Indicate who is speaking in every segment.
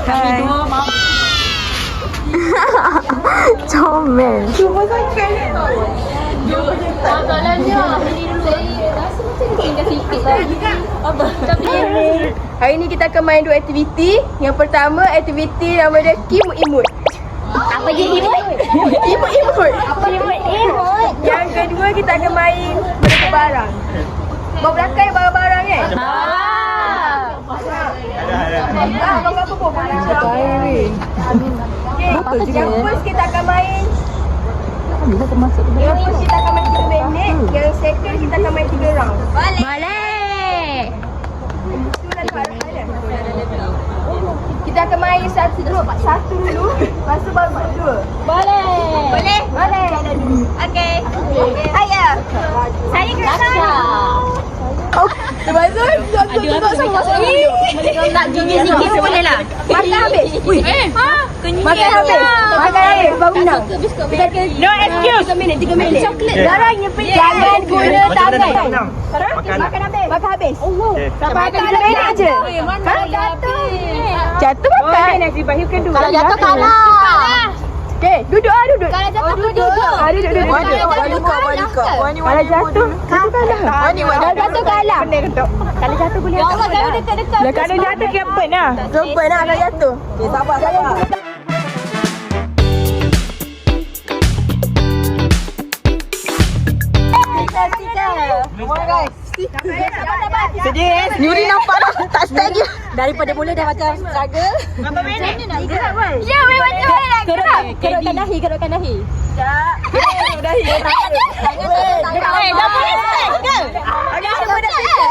Speaker 1: Kami dua mau.
Speaker 2: Comel.
Speaker 1: Cuba sakit.
Speaker 3: Masalahnya saya rasa macam dia tinggal sikit lah. Tapi
Speaker 2: Hari ni kita akan main 2 aktiviti. Yang pertama aktiviti nama dia Kimut-imut.
Speaker 3: apa je imut?
Speaker 2: Imut-imut.
Speaker 3: Apa imut?
Speaker 2: Yang kedua kita akan main berapa barang. Bawa belakang barang-barang kan? Abang apa pun barang. Okay, yang first kita akan main. Yang first kita akan main 3 minit. Yang second kita akan main 3 round.
Speaker 3: Boleh.
Speaker 2: Kita akan main satu dulu. Lepas tu baru buat 2.
Speaker 3: Boleh. Okey. Saya. Saya Grasa.
Speaker 2: Lepas tu tengok sama sekali.
Speaker 3: Nak gigi sikit pun boleh lah.
Speaker 2: Makan habis. Makan habis. Baru menang.
Speaker 1: No excuse.
Speaker 2: 3 minit.
Speaker 3: Coklat.
Speaker 2: Darahnya pedas. Jangan guna tangan. Makan habis. Sampai makan 3 minit je. Jatuh makan.
Speaker 3: Kalau jatuh kalah.
Speaker 2: Okay, duduk.
Speaker 3: Kalau jatuh duduk.
Speaker 2: Duduk. Kalau jatuh, kalah. Kalau jatuh kalah. Kalau jatuh boleh.
Speaker 3: Ya Allah, jangan dekat-dekat.
Speaker 1: Kalau jatuh kempen lah.
Speaker 2: Jumpa nak kalau jatuh. Okay, sabar.
Speaker 1: Sedih.
Speaker 2: Nuri nampak dah tak start je. Daripada mula dah macam struggle.
Speaker 1: Berapa minit?
Speaker 3: Ya, memang tu nak gerak.
Speaker 2: Kerutkan dahi. Tak. Dahi.
Speaker 3: Dah boleh start ke?
Speaker 2: Agak semua dah fikir.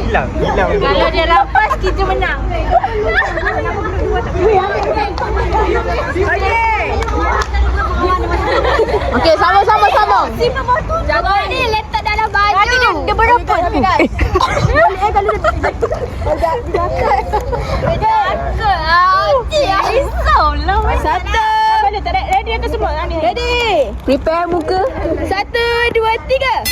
Speaker 1: Hilang.
Speaker 3: Kalau dia rampas, kita menang.
Speaker 2: Okey, sama.
Speaker 3: Jaga ni letak dalam baju. Nanti dia berapa tapi guys. Risaulah.
Speaker 2: Satu.
Speaker 1: Boleh tak ready ke semua ni?
Speaker 2: Ready. Prepare muka. 1, 2, 3.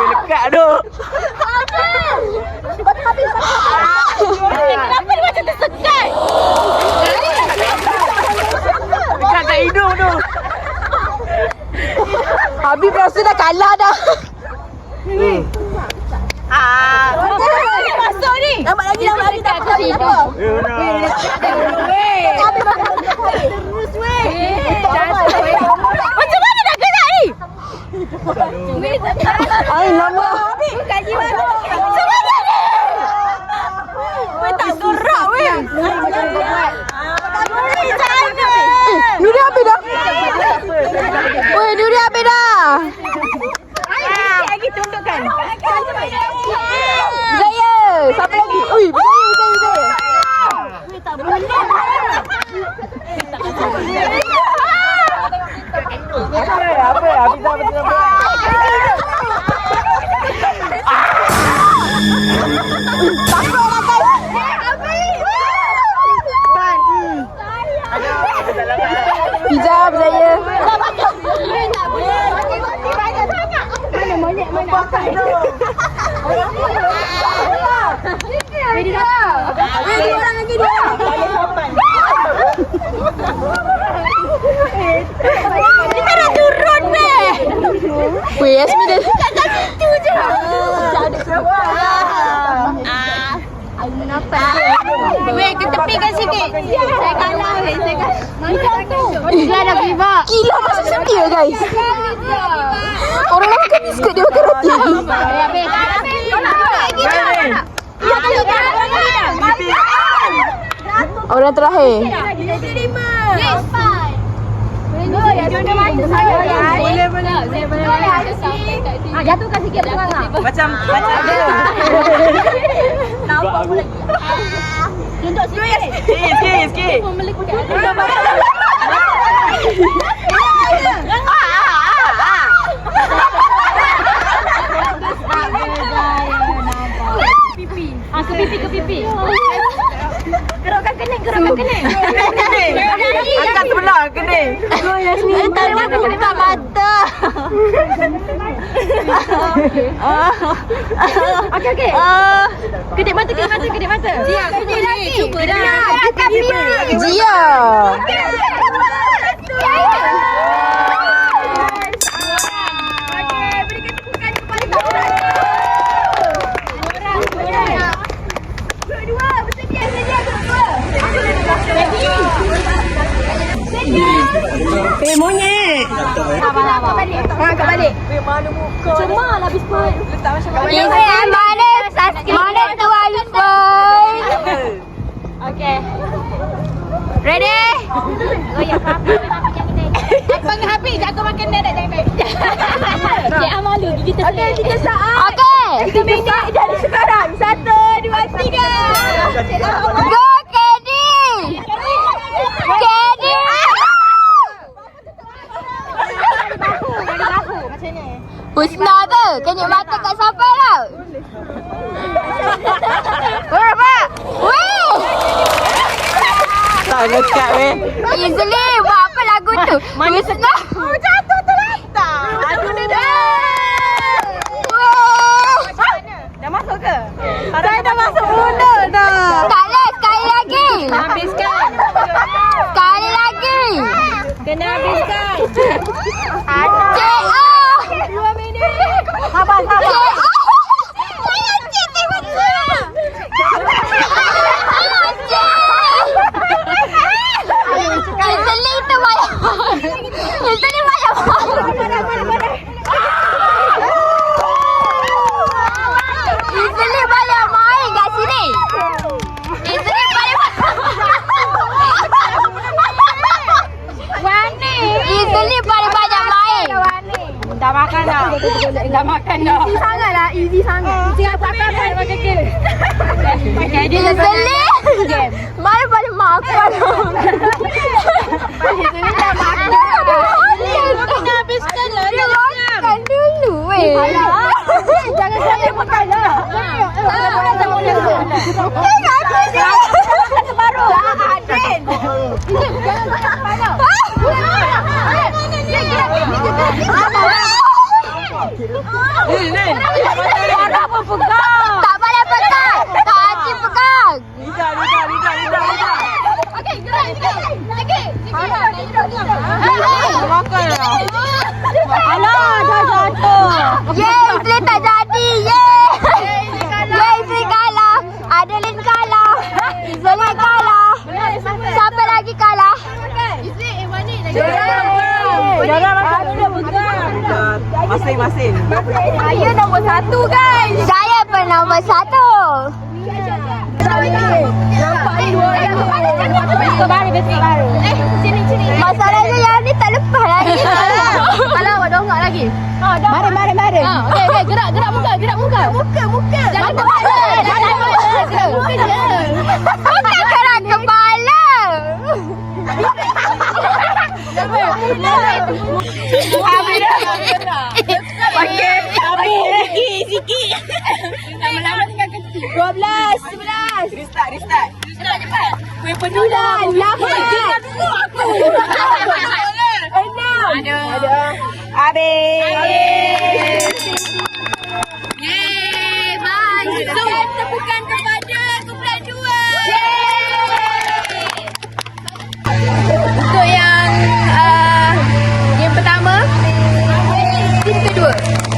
Speaker 1: Lekat tu.
Speaker 3: Kenapa dia macam tersekat?
Speaker 1: Lekat kat hidung tu.
Speaker 2: Habib rasa dah kalah dah.
Speaker 3: Masuk ni.
Speaker 2: Nampak lagi tak apa.
Speaker 3: Macam mana nak gerak ni?
Speaker 2: Ay, lama.
Speaker 3: Macam mana ni? Weh tak gerak weh.
Speaker 2: Nuri habis dah. Weh, Nuri habis dah.
Speaker 1: Lagi tundukkan.
Speaker 2: Berjaya. Siapa lagi? Ui, berjaya.
Speaker 1: Apa? Habis dah.
Speaker 2: Pizza berjaya.
Speaker 3: Kita nak turun weh.
Speaker 2: Weh, Yasmin dah.
Speaker 3: Kat situ je. Weh, ke tepikan sikit. Saya kalah weh. Macam tu. Dia dah give up.
Speaker 2: Gila masuk setia guys. Orang lain makan biskut, dia makan roti.
Speaker 3: Habis.
Speaker 2: Orang terakhir.
Speaker 3: Boleh. Jatuhkan sikit belakang.
Speaker 1: Macam ada.
Speaker 3: Nampak pula. Tunduk sikit.
Speaker 1: Sikit.
Speaker 3: Ke pipi. Gerakkan kening.
Speaker 1: Angkat sebelah kening.
Speaker 3: Tak ada buka mata. Okey. Kedip mata. Dia lagi. Cuba dah.
Speaker 2: Jia.
Speaker 1: Monyet.
Speaker 3: Angkat balik. Cuma lah biskut.
Speaker 2: Mana tu Alifai?
Speaker 3: Okey. Ready? Panggil Hafiz, aku makan dah jangan baik. Cik malu gigi terselit. Okey, 3 saat.
Speaker 2: Okey.
Speaker 3: 3 minit dari sekarang. 1, 2, 3.
Speaker 2: Go Kedi. Kedi. Husna tu, kenyap mata kat siapa tau? Berapa? Weh!
Speaker 1: Tak dekat weh.
Speaker 2: Easily, buat apa lagu tu? Husna.
Speaker 3: Jatuh terlantar. Aku dah.
Speaker 2: Weh!
Speaker 1: Dah masuk ke?
Speaker 3: Saya dah masuk mulut dah.
Speaker 2: Tak lah, sekali lagi.
Speaker 3: Habiskan.
Speaker 2: Sekali lagi.
Speaker 3: Kena habiskan.
Speaker 2: Cik ah.
Speaker 3: 2 minit.
Speaker 1: Sabar.
Speaker 2: Saya cik tiba-tiba. Easily tu banyak. Easily banyak. Easily banyak main kat sini. Easily banyak.
Speaker 3: Wani.
Speaker 2: Easily paling banyak main.
Speaker 3: Dah makan dah. Easy sangatlah. Tinggal pakai pakai kiri. Pakai dia
Speaker 2: Easily. Mana paling makan.
Speaker 3: Easily dah makan. Kena habiskan lah.
Speaker 2: Dia makan dulu weh.
Speaker 3: Jangan sampai makan lah.
Speaker 2: Tengok aku ni.
Speaker 3: Baru. Adin. Jangan panas. Apa pegang?
Speaker 2: Tak boleh pegang. Tak Haji pegang.
Speaker 1: Lidah.
Speaker 3: Okey, gerak. Lagi.
Speaker 1: Makan lah.
Speaker 3: Alah, dah jatuh.
Speaker 2: Yeay, Isli tak jadi. Yeay. Yeay, Isli kalah. Adeline kalah. Isli kalah. Siapa lagi kalah?
Speaker 3: Jangan makan dulu pegang.
Speaker 1: Masing-masing.
Speaker 3: Saya nombor 1 guys.
Speaker 2: Saya pun nombor 1.
Speaker 3: Nampak ni 2 yang besar baru. Sini.
Speaker 2: Masalahnya yang ni tak lepas lagi.
Speaker 3: Alah, awak dongak lagi. Mari. Okey, gerak muka. Muka. Jangan kepala. Gerak muka je.
Speaker 2: Bukan gerak kepala.
Speaker 1: Pakai sikit.
Speaker 3: Lama-lama tinggal kecil. 12, 11.
Speaker 1: Restart.
Speaker 3: Cepat. Kuih penulan. 8. Ada.
Speaker 1: Habis.
Speaker 3: Yeay, bye. Tepukan kepada kumpulan 2. Untuk yang game pertama, tim kedua.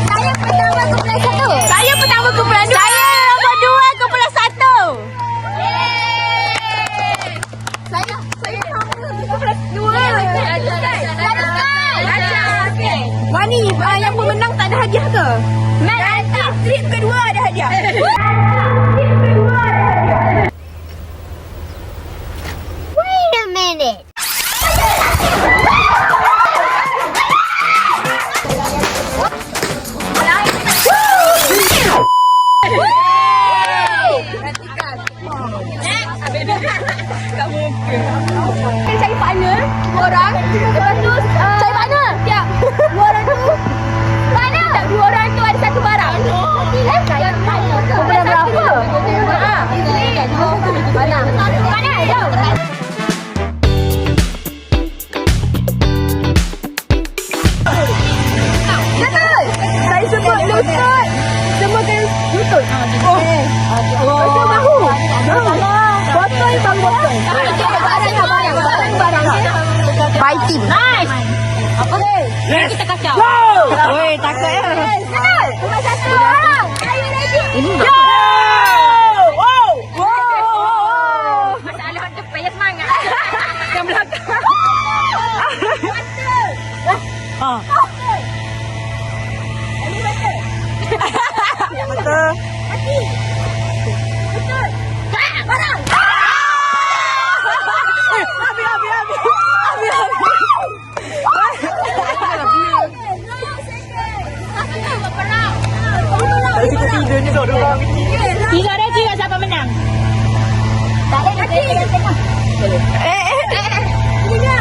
Speaker 2: Saya pertama kumpulan 1.
Speaker 3: Saya pertama kumpulan 2. Saya nombor 2 kumpulan 1.
Speaker 2: Saya
Speaker 3: Kumpulan 2. Wani, yang pemenang tak ada hadiah ke? Nanti trip kedua ada hadiah.
Speaker 2: Wait a minute.
Speaker 3: Kita cari partner, dua orang. Lepas tu cari partner. Ya. Dua orang tu mana? Dua orang tu ada satu barang. Bukan berapa? Mana? Mana? Jom. Betul. Saya sebut lutut. Semakan lutut. Botol bahu. Botol bang botol. Barang.
Speaker 2: Fighting.
Speaker 3: Nice. Apa ni? Kita kacau.
Speaker 1: Woi, takut ya.
Speaker 3: Betul. Cuma satu orang. Are you ready?
Speaker 2: Ini
Speaker 3: Masalah tu payah semangat.
Speaker 1: Yang belakang. Ah.
Speaker 3: Ini betul.
Speaker 1: Betul.
Speaker 3: Mati. Betul. Barang.
Speaker 1: Kita tidur ni dua.
Speaker 3: Tiga ada tiga siapa menang? Tak ada mati. Tiga. Tiga.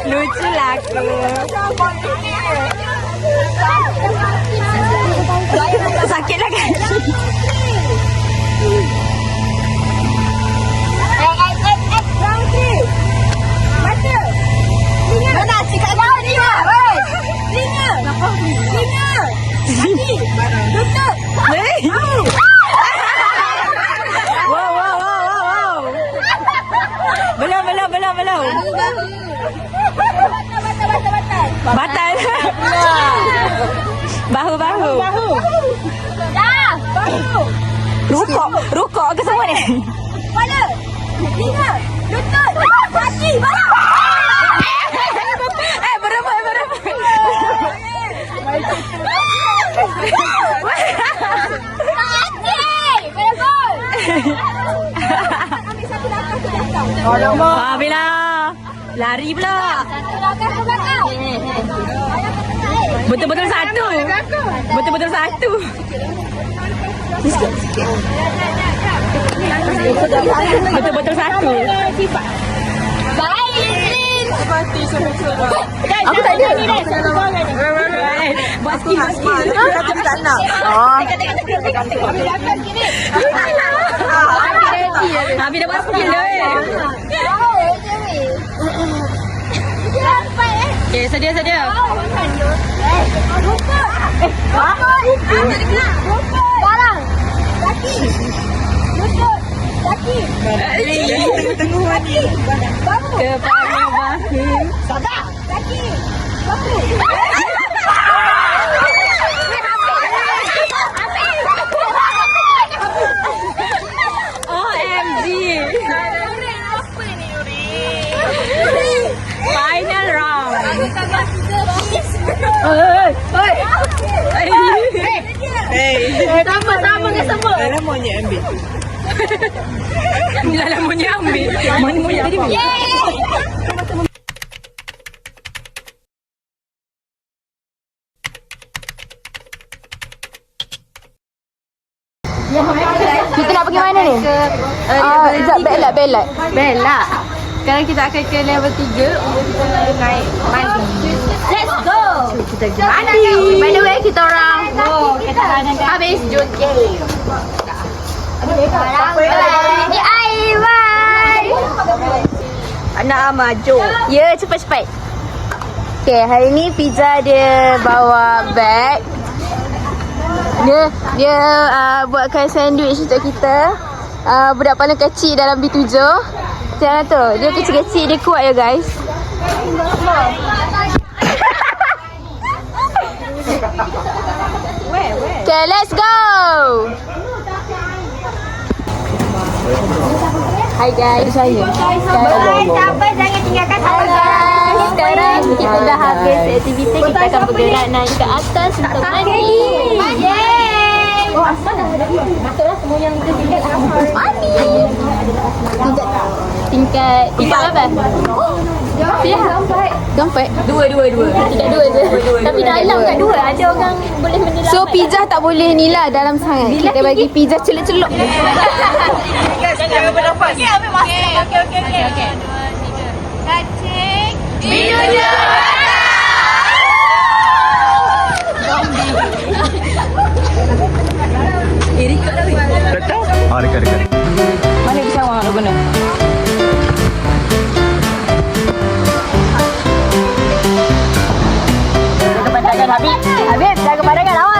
Speaker 1: Lucu lah aku. Sakit lah kan?
Speaker 3: Round 3. Mata. Mana cakap kau ni? Telinga. Telinga. Kaki. Lutut.
Speaker 1: Wow. Belum. Batal. Bahu.
Speaker 3: Dah.
Speaker 1: Rukuk ke semua ni?
Speaker 3: Kepala. Telinga. Lutut. Kaki. Barang.
Speaker 1: Berebut.
Speaker 3: Ambil satu langkah ke belakang.
Speaker 1: Alamak. Bila lari pula.
Speaker 3: Satu langkah ke belakang.
Speaker 1: Betul-betul satu. Betul-betul satu. Betul-betul satu.
Speaker 3: Baik, Lin.
Speaker 1: Aku tak ada. Buat skill. Aku tak nak. Habis dah buat skill dah. Okay, sedia.
Speaker 3: Barang. Kaki. Lutut. Kaki.
Speaker 1: Tengah ni.
Speaker 3: Bahu.
Speaker 1: Kepala bahu.
Speaker 3: Sabar. Kaki. Bahu.
Speaker 1: OMG. Final round.
Speaker 3: Sama ke semua?
Speaker 1: Dalam monyet ambil. Dalam monyet ambil. Mana monyet tadi?
Speaker 2: kita nak pergi mana ni? Sekejap, belak.
Speaker 3: Belak. Sekarang kita akan ke level 3 untuk kita naik mandi. Let's go. Kita pergi mandi. By the way, kita orang habis jogging.
Speaker 2: Ini Aiwan.
Speaker 1: Anak maju.
Speaker 2: Ya, cepat. Okay, hari ni Fiza dia bawa bag. Dia buatkan sandwich untuk kita. Budak paling kecil dalam B7. Jangan tu, dia kecil-kecil, dia kuat ya guys. Okay, let's go. Hi guys.
Speaker 3: Bye. Siapa jangan tinggalkan
Speaker 2: Hi guys. Sekarang kita dah habis aktiviti. Kita akan bergerak naik ke atas untuk mandi.
Speaker 3: Yeay.
Speaker 2: Oh, asal dah ada. Masuklah semua yang kita tingkat mandi. Tingkat apa? Ya.
Speaker 3: Gampang.
Speaker 1: Dua.
Speaker 2: Tidak dua je. Tapi dalam kat dua ada orang boleh menyelamat.
Speaker 3: So pizza tak boleh ni lah dalam sangat. Kita bagi pizza celup-celup.
Speaker 1: Jangan bernafas.
Speaker 4: Okey. Cacing. Video je.
Speaker 5: Dekat.
Speaker 1: Mana pisang awak nak guna?
Speaker 2: Habib, jaga pandangan awak.